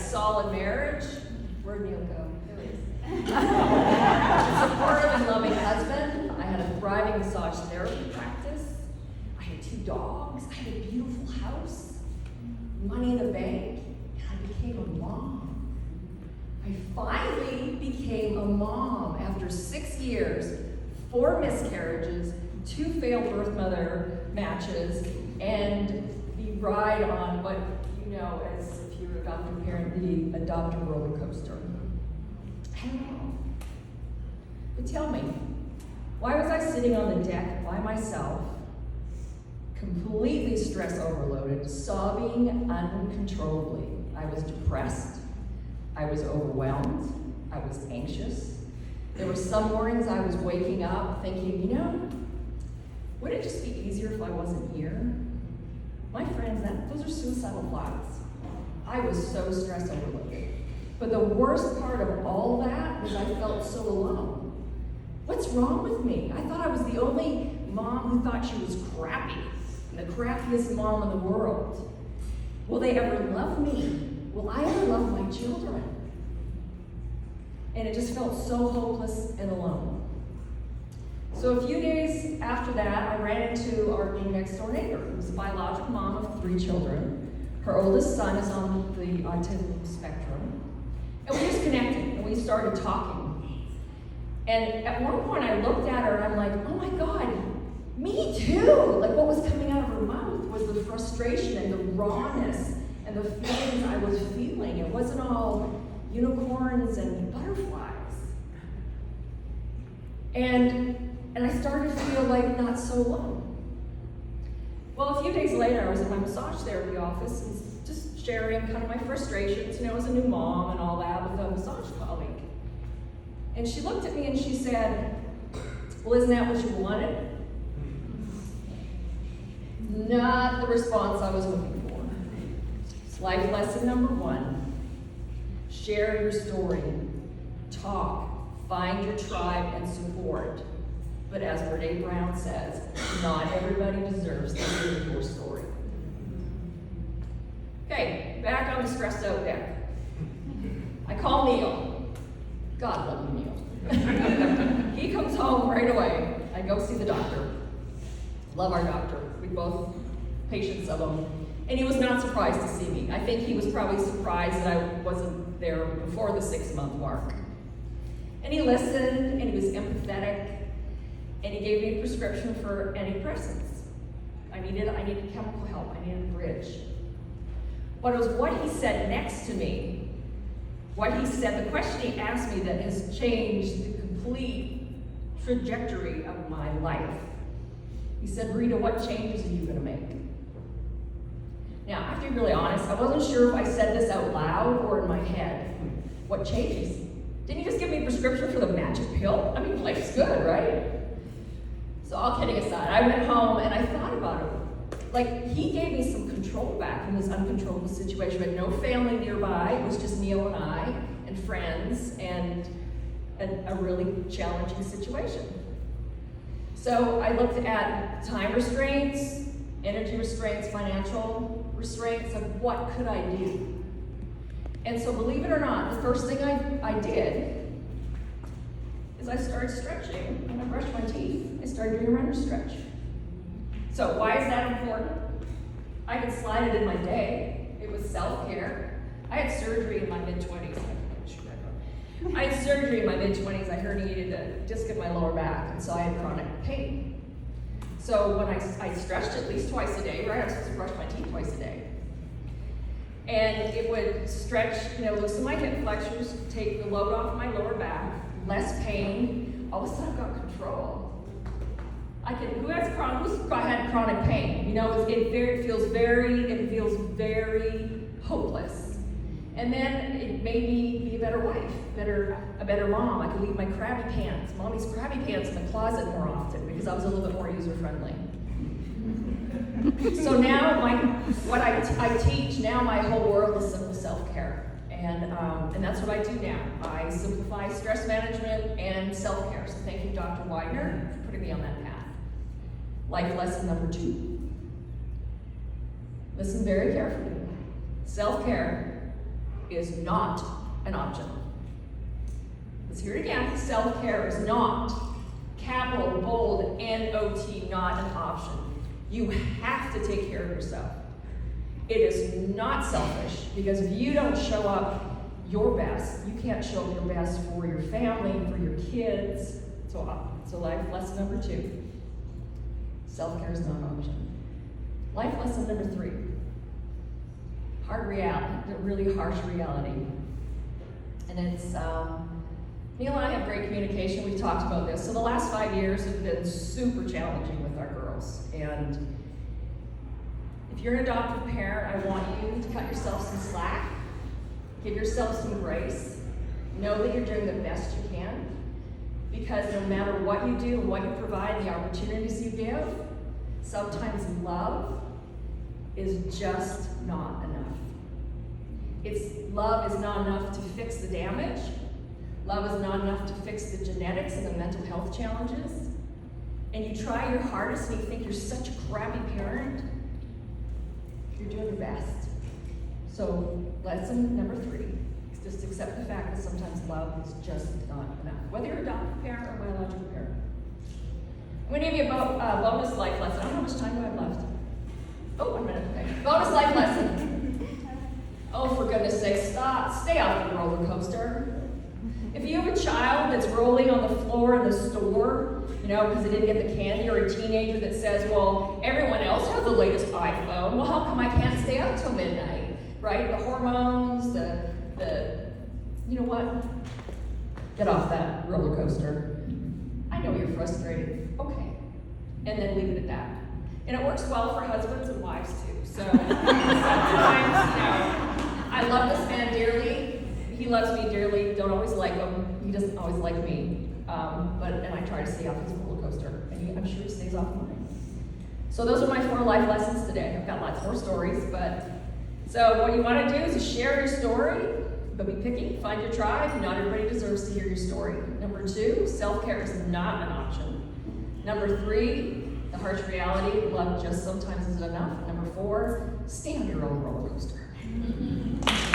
solid marriage. Where'd Neil go? There he is. A supportive and loving husband. I had a thriving massage therapy practice. I had 2 dogs. I had a beautiful house, money in the bank, and I became a mom. I finally became a mom after 6 years, 4 miscarriages, 2 failed birth mother matches, and the ride on what you know as, if you're an adoptive parent, the adoptive roller coaster. I don't know. But tell me, why was I sitting on the deck by myself, completely stress overloaded, sobbing uncontrollably? I was depressed. I was overwhelmed. I was anxious. There were some mornings I was waking up thinking, would it just be easier if I wasn't here? My friends, those are suicidal thoughts. I was so stress overloaded. But the worst part of all that was I felt so alone. What's wrong with me? I thought I was the only mom who thought she was crappy, and the crappiest mom in the world. Will they ever love me? Will I ever love my children? And it just felt so hopeless and alone. So a few days after that, I ran into our new next door neighbor, who's a biological mom of 3 children. Her oldest son is on the autism spectrum. And we just connected, and we started talking. And at one point I looked at her and I'm like, oh my God, me too! Like what was coming out of her mouth was the frustration and the rawness and the feelings I was feeling. It wasn't all unicorns and butterflies. And I started to feel like not so alone. Well, a few days later, I was in my massage therapy office and just sharing kind of my frustrations, as a new mom and all that with a massage colleague. And she looked at me and she said, well, isn't that what you wanted? Not the response I was looking for. Life lesson number 1, share your story, talk, find your tribe and support. But as Brene Brown says, not everybody deserves to hear your story. Okay, back on the stressed out deck. I call Neil. God love you, Neil. He comes home right away. I go see the doctor. Love our doctor. We both patients of him. And he was not surprised to see me. I think he was probably surprised that I wasn't there before the 6-month mark. And he listened, and he was empathetic, and he gave me a prescription for antidepressants. I needed chemical help. I needed a bridge. But it was what he said next to me, the question he asked me that has changed the complete trajectory of my life. He said, Rita, what changes are you going to make? Now, I have to be really honest, I wasn't sure if I said this out loud or in my head. What changes? Didn't you just give me a prescription for the magic pill? I mean, life's good, right? So all kidding aside, I went home and I thought about it. Like, he gave me some control back in this uncontrollable situation. We had no family nearby. It was just Neil and I and friends and a really challenging situation. So I looked at time restraints, energy restraints, financial restraints of what could I do. And so believe it or not, the first thing I did is I started stretching. When I brushed my teeth, I started doing a runner's stretch. So why is that important? I could slide it in my day. It was self-care. I had surgery in my mid-20s. I had surgery in my mid-20s. I herniated a disc in my lower back, and so I had chronic pain. So when I stretched at least twice a day, right? I was supposed to brush my teeth twice a day. And it would stretch, loosen my hip flexors, take the load off my lower back, less pain. All of a sudden I've got control. Who's had chronic pain? It feels very hopeless. And then it made me be a better wife, a better mom. I could leave my mommy's crabby pants in the closet more often because I was a little bit more user-friendly. So now what I teach, now my whole world is simple self-care. And that's what I do now. I simplify stress management and self-care. So thank you, Dr. Widener, for putting me on that path. Life lesson number 2. Listen very carefully. Self-care is not an option. Let's hear it again. Self-care is not, capital, bold, N-O-T, not an option. You have to take care of yourself. It is not selfish, because if you don't show up your best, you can't show up your best for your family, for your kids. So life lesson number 2. Self-care is not an option. Life lesson number 3. Hard reality, really harsh reality. And it's, Neil and I have great communication. We've talked about this. So the last 5 years have been super challenging with our girls. And if you're an adoptive parent, I want you to cut yourself some slack. Give yourself some grace. Know that you're doing the best you can. Because no matter what you do and what you provide, the opportunities you give, sometimes love is just not enough. Love is not enough to fix the damage. Love is not enough to fix the genetics and the mental health challenges. And you try your hardest and you think you're such a crappy parent, you're doing your best. So lesson number 3, is just accept the fact that sometimes love is just not enough. Whether you're an adoptive parent or biological parent. I'm going to give you a bonus life lesson. I don't know how much time do I have left. Oh, 1 minute, okay. Bonus life lesson. Oh, for goodness sake, stop. Stay off the roller coaster. If you have a child that's rolling on the floor in the store, because they didn't get the candy, or a teenager that says, well, everyone else has the latest iPhone, well, how come I can't stay up till midnight, right? The hormones, you know what? Get off that roller coaster. I know you're frustrated. Okay. And then leave it at that. And it works well for husbands and wives too. So sometimes, I love this man dearly. He loves me dearly. Don't always like him. He doesn't always like me. And I try to stay off his roller coaster. And I'm sure he stays off mine. So those are my 4 life lessons today. I've got lots more stories, so what you want to do is share your story, but be picky. Find your tribe. Not everybody deserves to hear your story. Number 2, self-care is not an option. Number 3, the harsh reality, love just sometimes isn't enough. Number 4, stay on your own roller coaster.